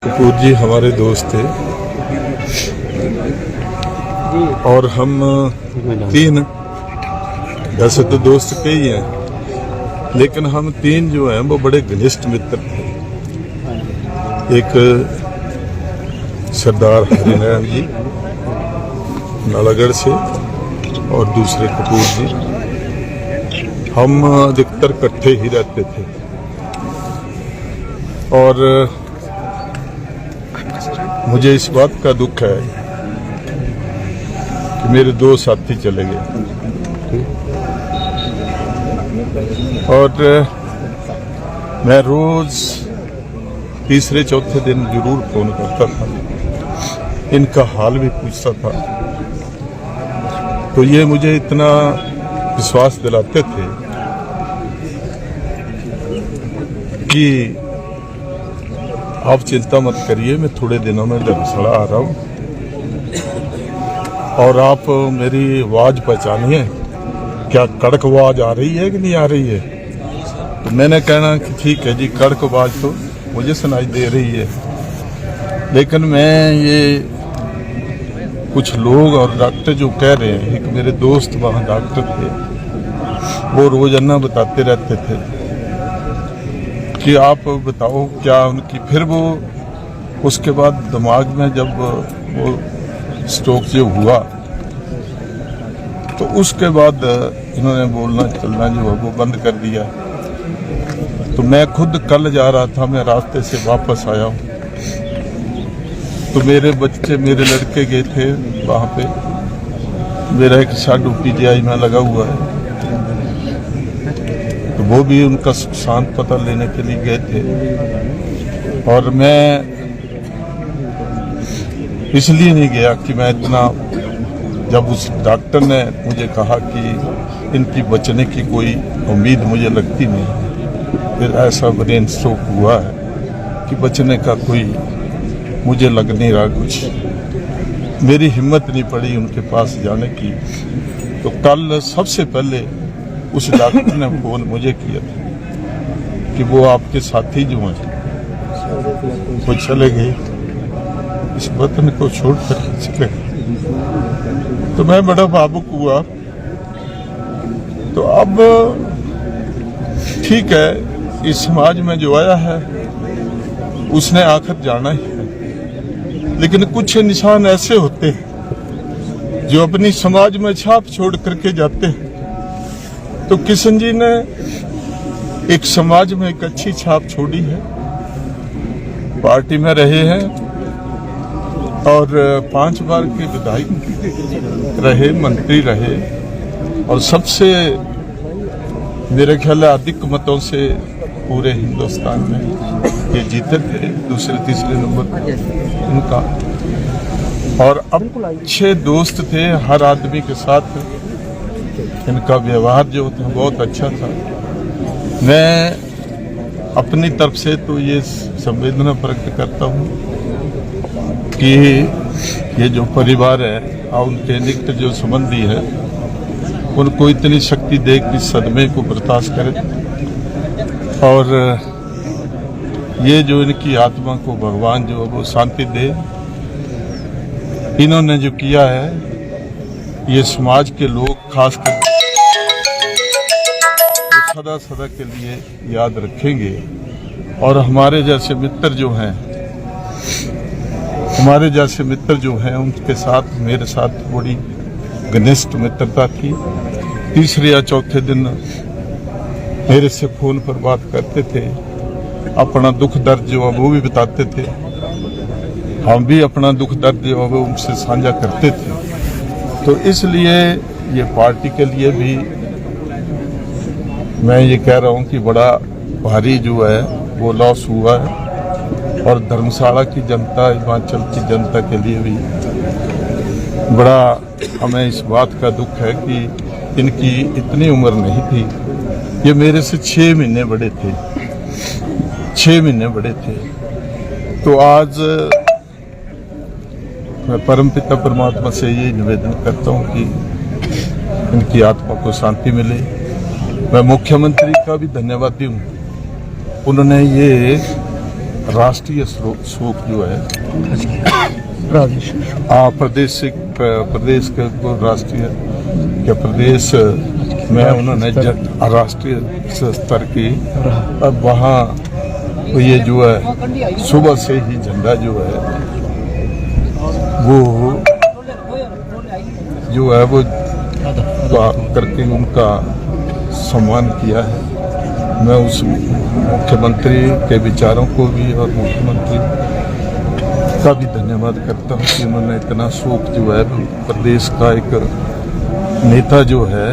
कपूर जी हमारे दोस्त थे और हम तीन, वैसे तो दोस्त कई हैं लेकिन हम तीन जो हैं वो बड़े घनिष्ठ मित्र थे। एक सरदार हरिनारायण जी नालागढ़ से और दूसरे कपूर जी। हम अधिकतर इकट्ठे ही रहते थे और मुझे इस बात का दुख है कि मेरे दो साथी चले गए और मैं रोज तीसरे चौथे दिन जरूर फोन करता था, इनका हाल भी पूछता था। तो ये मुझे इतना विश्वास दिलाते थे कि आप चिंता मत करिए, मैं थोड़े दिनों में धर्मशाला आ रहा हूं और आप मेरी आवाज पहचानिए, क्या कड़क आवाज आ रही है कि नहीं आ रही है। तो मैंने कहना कि ठीक है जी, कड़क आवाज तो मुझे सुनाई दे रही है, लेकिन मैं ये कुछ लोग और डॉक्टर जो कह रहे हैं, एक मेरे दोस्त वहां डॉक्टर थे, वो रोजाना बताते रहते थे कि आप बताओ क्या उनकी। फिर वो उसके बाद दिमाग में जब वो स्ट्रोक जो हुआ तो उसके बाद इन्होंने बोलना चलना जो है वो बंद कर दिया। तो मैं खुद कल जा रहा था, मैं रास्ते से वापस आया हूँ तो मेरे बच्चे, मेरे लड़के गए थे वहां पे। मेरा एक साडू पीजीआई में लगा हुआ है, तो वो भी उनका शांत पता लेने के लिए गए थे। और मैं इसलिए नहीं गया कि मैं इतना, जब उस डॉक्टर ने मुझे कहा कि इनकी बचने की कोई उम्मीद मुझे लगती नहीं, फिर ऐसा ब्रेन स्ट्रोक हुआ है कि बचने का कोई मुझे लग नहीं रहा कुछ, मेरी हिम्मत नहीं पड़ी उनके पास जाने की। तो कल सबसे पहले उस डॉक्टर ने फोन मुझे किया था कि वो आपके साथी जो हैं वो चले गए, इस वतन को छोड़कर चले गए। तो मैं बड़ा भावुक हुआ। तो अब ठीक है, इस समाज में जो आया है उसने आखिर जाना ही है, लेकिन कुछ निशान ऐसे होते हैं जो अपनी समाज में छाप छोड़ करके जाते हैं। तो किशन जी ने एक समाज में एक अच्छी छाप छोड़ी है, पार्टी में रहे हैं और 5 बार के विधायक रहे, मंत्री रहे और सबसे मेरे ख्याल अधिक मतों से पूरे हिंदुस्तान में ये जीते थे, दूसरे तीसरे नंबर इनका। और अब अच्छे दोस्त थे, हर आदमी के साथ इनका व्यवहार जो था बहुत अच्छा था। मैं अपनी तरफ से तो ये संवेदना प्रकट करता हूँ कि ये जो परिवार है और उनके निकट जो संबंधी है उनको इतनी शक्ति दे कि सदमे को बर्दाश्त करें और ये जो इनकी आत्मा को भगवान जो है वो शांति दे। इन्होंने जो किया है ये समाज के लोग खासकर सदा सदा के लिए याद रखेंगे। और हमारे जैसे मित्र जो हैं उनके साथ, मेरे साथ बड़ी घनिष्ठ मित्रता थी। तीसरे या चौथे दिन मेरे से फोन पर बात करते थे, अपना दुख दर्द जो है वो भी बताते थे, हम भी अपना दुख दर्द जो है वो उनसे साझा करते थे। तो इसलिए ये पार्टी के लिए भी मैं ये कह रहा हूँ कि बड़ा भारी जो है वो लॉस हुआ है और धर्मशाला की जनता, हिमाचल की जनता के लिए भी बड़ा हमें इस बात का दुख है कि इनकी इतनी उम्र नहीं थी। ये मेरे से 6 महीने बड़े थे, 6 महीने बड़े थे। तो आज मैं परमपिता परमात्मा से ये निवेदन करता हूँ कि इनकी आत्मा को शांति मिले। मैं मुख्यमंत्री का भी धन्यवादी हूँ, उन्होंने ये राष्ट्रीय शोक जो है प्रदेश के राष्ट्रीय या प्रदेश में उन्होंने राष्ट्रीय स्तर की अब वहाँ ये जो है सुबह से ही झंडा जो है वो करके उनका सम्मान किया है। मैं उस मुख्यमंत्री के विचारों को भी और मुख्यमंत्री का भी धन्यवाद करता हूँ कि उन्होंने इतना शोक जो है प्रदेश का एक नेता जो है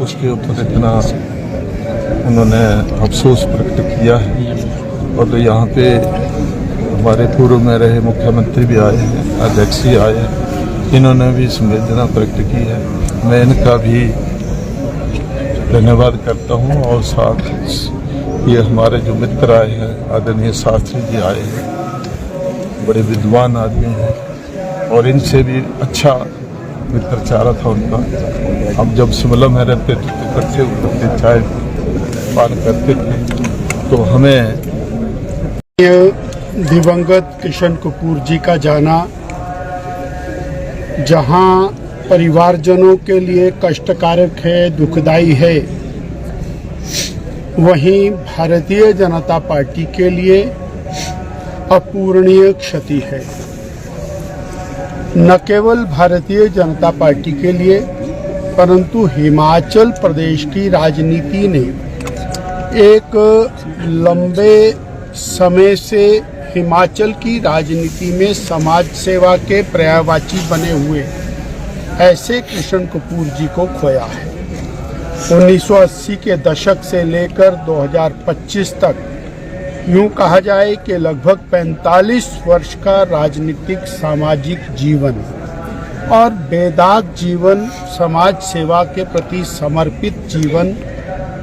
उसके ऊपर इतना उन्होंने अफसोस प्रकट किया है। और यहाँ पे हमारे पूर्व में रहे मुख्यमंत्री भी आए हैं, अध्यक्ष जी आए हैं, इन्होंने भी संवेदना प्रकट की है। मैं इनका भी धन्यवाद करता हूँ। और साथ ये हमारे जो मित्र आए हैं, आदरणीय शास्त्री जी आए हैं, बड़े विद्वान आदमी हैं और इनसे भी अच्छा मित्रचारा था उनका। हम जब शिमला में रहते थे तो इकट्ठे उठते चाय पान करते थे। तो हमें दिवंगत किशन कपूर जी का जाना जहां परिवारजनों के लिए कष्टकारक है, दुखदाई है, वहीं भारतीय जनता पार्टी के लिए अपूरणीय क्षति है। न केवल भारतीय जनता पार्टी के लिए परंतु हिमाचल प्रदेश की राजनीति ने एक लंबे समय से हिमाचल की राजनीति में समाज सेवा के पर्यायवाची बने हुए ऐसे किशन कपूर जी को खोया है। 1980 के दशक से लेकर 2025 तक यूं कहा जाए कि लगभग 45 वर्ष का राजनीतिक सामाजिक जीवन और बेदाग जीवन, समाज सेवा के प्रति समर्पित जीवन,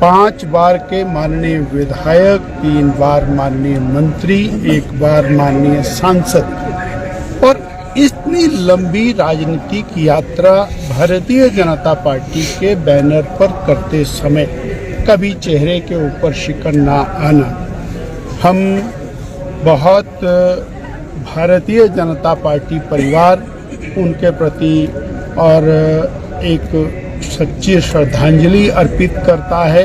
5 बार के माननीय विधायक, 3 बार माननीय मंत्री, 1 बार माननीय सांसद और इतनी लंबी राजनीतिक यात्रा भारतीय जनता पार्टी के बैनर पर करते समय कभी चेहरे के ऊपर शिकन ना आना, हम बहुत भारतीय जनता पार्टी परिवार उनके प्रति और एक सच्ची श्रद्धांजलि अर्पित करता है।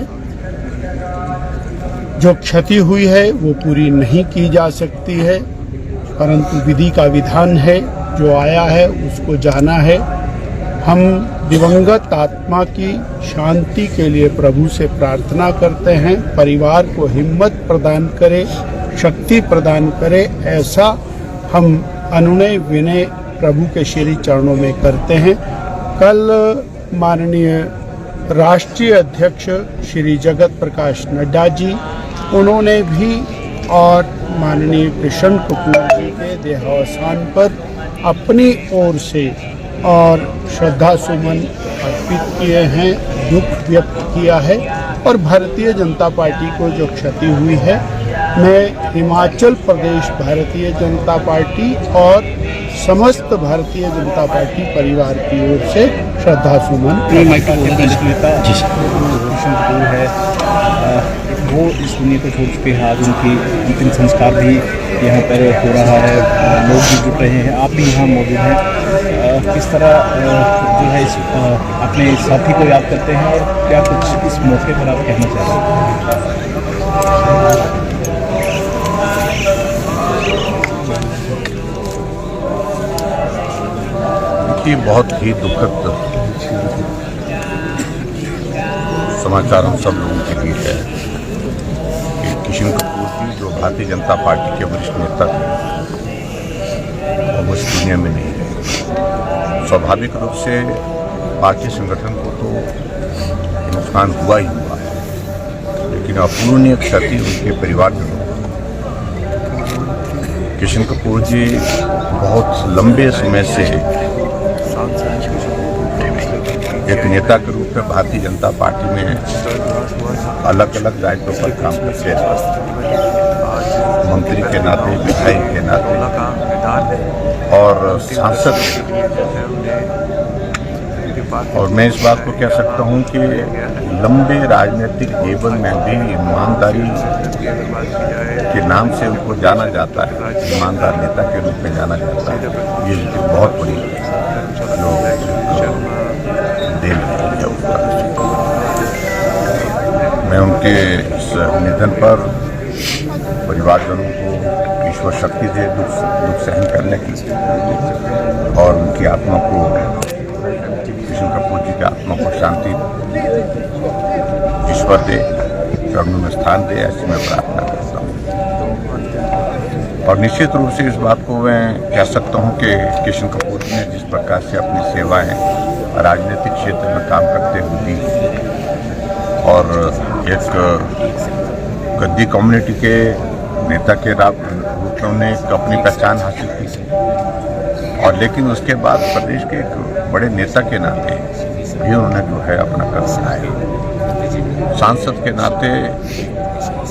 जो क्षति हुई है वो पूरी नहीं की जा सकती है, परंतु विधि का विधान है, जो आया है उसको जाना है। हम दिवंगत आत्मा की शांति के लिए प्रभु से प्रार्थना करते हैं, परिवार को हिम्मत प्रदान करे, शक्ति प्रदान करे, ऐसा हम अनुनय विनय प्रभु के श्री चरणों में करते हैं। कल माननीय राष्ट्रीय अध्यक्ष श्री जगत प्रकाश नड्डा जी, उन्होंने भी और माननीय किशन कपूर जी के देहावसान पर अपनी ओर से और श्रद्धा सुमन अर्पित किए हैं, दुख व्यक्त किया है। और भारतीय जनता पार्टी को जो क्षति हुई है, मैं हिमाचल प्रदेश भारतीय जनता पार्टी और समस्त भारतीय जनता पार्टी परिवार की ओर से श्रद्धा सुमन वो इस दुनिया को छोड़ चुके हैं। आज उनकी अंतिम संस्कार भी यहाँ पर हो रहा है, लोग भी जुट रहे हैं, आप भी यहाँ मौजूद हैं। किस तरह जो है इस अपने साथी को याद करते हैं और क्या कुछ इस मौके पर आप कहना चाहते हैं? बहुत ही दुखद समाचार हम सब लोगों के लिए है कि किशन कपूर जी, जो भारतीय जनता पार्टी के वरिष्ठ नेता थे, वो इस दुनिया में नहीं है। स्वाभाविक रूप से पार्टी संगठन को तो नुकसान हुआ ही हुआ है, लेकिन अपूरणीय क्षति उनके परिवारजनों को। किशन कपूर जी बहुत लंबे समय से एक नेता के रूप में भारतीय जनता पार्टी में अलग अलग दायित्वों पर काम करते हैं, मंत्री के नाते, विधायक के नाते और सांसद। और मैं इस बात को कह सकता हूं कि लंबे राजनीतिक जीवन में भी ईमानदारी के नाम से उनको जाना जाता है, ईमानदार नेता के रूप में जाना जाता है। ये बहुत बड़ी देन है उसका। मैं उनके इस निधन पर परिवारजनों को ईश्वर शक्ति दे दुख सहन करने की, और उनकी आत्मा को, किशन कपूर जी की आत्मा को शांति ईश्वर दे, चरणों में स्थान दे, ऐसी मैं प्रार्थना करता हूँ। और निश्चित रूप से इस बात को मैं कह सकता हूँ कि किशन कपूर ने जिस प्रकार से अपनी सेवाएं राजनीतिक क्षेत्र में काम करते हुए दी, और एक गद्दी कम्युनिटी के नेता के रूप में उन्हें एक अपनी पहचान हासिल की, और लेकिन उसके बाद प्रदेश के एक बड़े नेता के नाते भी उन्होंने जो है अपना कदम उठाया। सांसद के नाते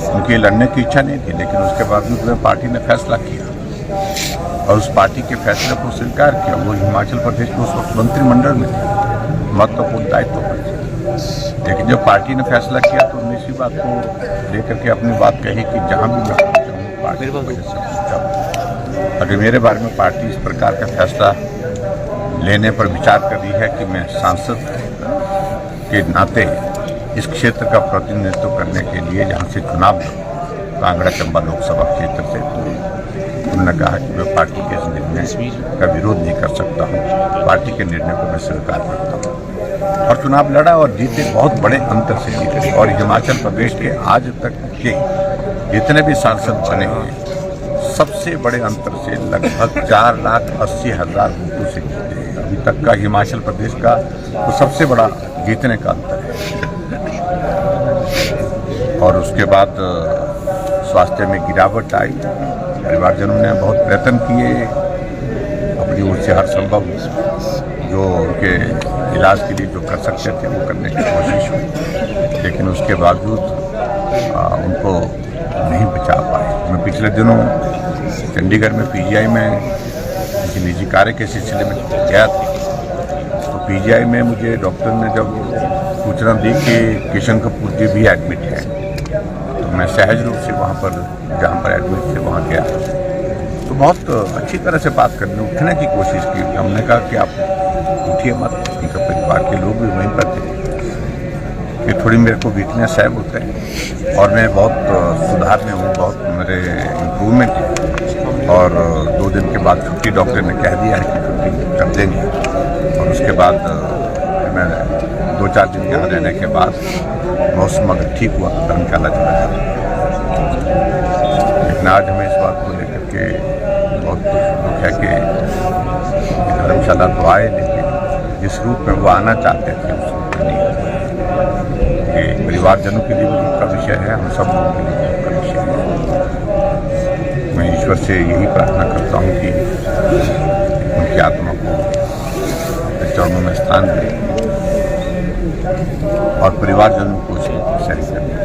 उनकी लड़ने की इच्छा नहीं थी, लेकिन उसके बावजूद में पार्टी ने फैसला किया और उस पार्टी के फैसले को स्वीकार किया। वो हिमाचल प्रदेश में उस वक्त मंत्रिमंडल में थे, महत्वपूर्ण दायित्व पर थे, लेकिन जब पार्टी ने फैसला किया तो उन्होंने इसी बात को लेकर के अपनी बात कही कि जहाँ भी मैं पहुँचाऊँ पार्टी की वजह से पहुँचाऊँ। अगर मेरे बारे में पार्टी इस प्रकार का फैसला लेने पर विचार कर रही है कि मैं सांसद के नाते इस क्षेत्र का प्रतिनिधित्व करने के लिए जहाँ से चुनाव कांगड़ा चंबा लोकसभा क्षेत्र से, तो उन्होंने कहा कि मैं पार्टी के इस निर्णय का विरोध नहीं कर सकता हूँ, पार्टी के निर्णय को मैं स्वीकार करता हूँ। और चुनाव लड़ा और जीते, बहुत बड़े अंतर से जीते। और हिमाचल प्रदेश के आज तक के जितने भी सांसद बने हैं, सबसे बड़े अंतर से लगभग 4,80,000 वोटों से जीते हैं। अभी तक का हिमाचल प्रदेश का तो सबसे बड़ा जीतने का अंतर है। और उसके बाद स्वास्थ्य में गिरावट आई, परिवारजनों ने बहुत प्रयत्न किए, अपनी ओर से हर संभव जो उनके इलाज के लिए जो कर सकते थे वो करने की कोशिश हुई, लेकिन उसके बावजूद उनको नहीं बचा पाए। मैं पिछले दिनों चंडीगढ़ में पीजीआई में किसी निजी कार्य के सिलसिले में गया था, तो पीजीआई में मुझे डॉक्टर ने जब सूचना दी कि किशन कपूर जी भी एडमिट है, तो मैं सहज रूप से वहाँ पर जहाँ पर एडमिट थे वहाँ गया, तो बहुत अच्छी तरह से बात करने उठने की कोशिश की। हमने कहा कि आप उठिए मत, उनका परिवार के लोग भी वहीं पर थे कि थोड़ी मेरे को वीकनेस है बोलते हैं, और मैं बहुत सुधार में हूँ, बहुत मेरे इम्प्रूवमेंट है। और 2 दिन के बाद छुट्टी डॉक्टर ने कह दिया है कि छुट्टी कर देंगे, और उसके बाद मैं 2-4 दिन यहाँ रहने के बाद मौसम अगर ठीक हुआ तो धर्मशाला चला जाऊँगा। लेकिन आज हमें इस बात को लेकर के बहुत दुख है कि धर्मशाला तो आए, लेकिन जिस रूप में वो आना चाहते थे उस रूप में नहीं हुआ। ये परिवारजनों के लिए भी दुख का विषय है, हम सब लोगों के लिए दुख का विषय है। मैं ईश्वर से यही प्रार्थना करता हूँ कि उनकी आत्मा को चरणों में स्थान दे और परिवारजनों को उसको सहन करें।